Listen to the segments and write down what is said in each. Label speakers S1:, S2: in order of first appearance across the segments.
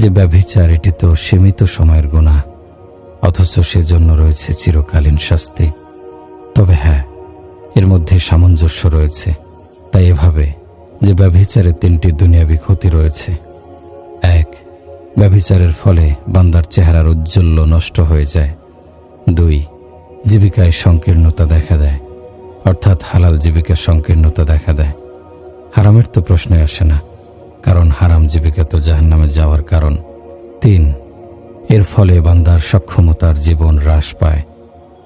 S1: যে ব্যভিচার এটি তো সীমিত সময়ের গুনাহ, অথচ সেজন্য রয়েছে চিরকালীন শাস্তি। তবে হ্যাঁ, এর মধ্যে সামঞ্জস্য রয়েছে। তাই এভাবে যে ব্যভিচারের 3টি দুনিয়াবী ক্ষতি রয়েছে। 1. ব্যভিচারের ফলে বান্দার চেহারার ঔজ্জ্বল্য নষ্ট হয়ে যায়। 2. জীবিকায় সংকীর্ণতা দেখা দেয়, অর্থাৎ হালাল জীবিকার সংকীর্ণতা দেখা দেয়। হারামের তো প্রশ্নই আসে না, কারণ হারাম জীবিকা তো জাহান্নামে যাওয়ার কারণ। 3. এর ফলে বান্দার সক্ষমতার জীবন হ্রাস পায়,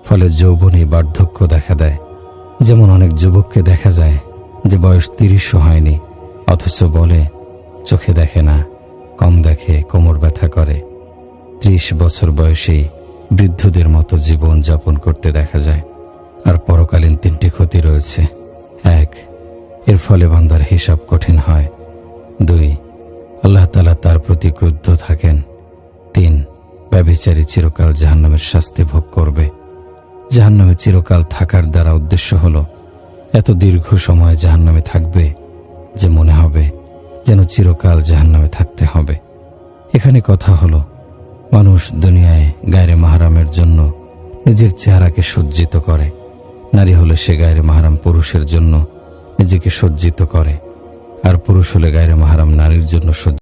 S1: ফলে যৌবনী বার্ধক্য দেখা দেয়। যেমন অনেক যুবককে দেখা যায় যে বয়স 30ও হয়নি, অথচ বলে চোখে দেখে না, কম দেখে, কোমর ব্যথা করে। 30 বছর বয়সেই বৃদ্ধদের মতো জীবন যাপন করতে দেখা যায়। আর পরকালীন 3টি ক্ষতি রয়েছে। 1. এর ফলে বান্দার হিসাব কঠিন হয়। 2. আল্লাহ তাআলা তার প্রতি ক্রুদ্ধ থাকেন। 3. ব্যভিচারী চিরকাল জাহান্নামের শাস্তি ভোগ করবে। জাহান্নামে চিরকাল থাকার দ্বারা উদ্দেশ্য হলো এত দীর্ঘ সময় জাহান্নামে থাকবে যে মনে হবে যেন চিরকাল জাহান্নামে থাকতে হবে। এখানে কথা হলো, মানুষ দুনিয়ায় গায়রে মাহরামের জন্য নিজের চেহারাকে সজ্জিত করে। নারী হলে সে গায়রে মাহরাম পুরুষের জন্য নিজেকে সজ্জিত করে, আর পুরুষ হলে গায়রে মাহরাম নারীর জন্য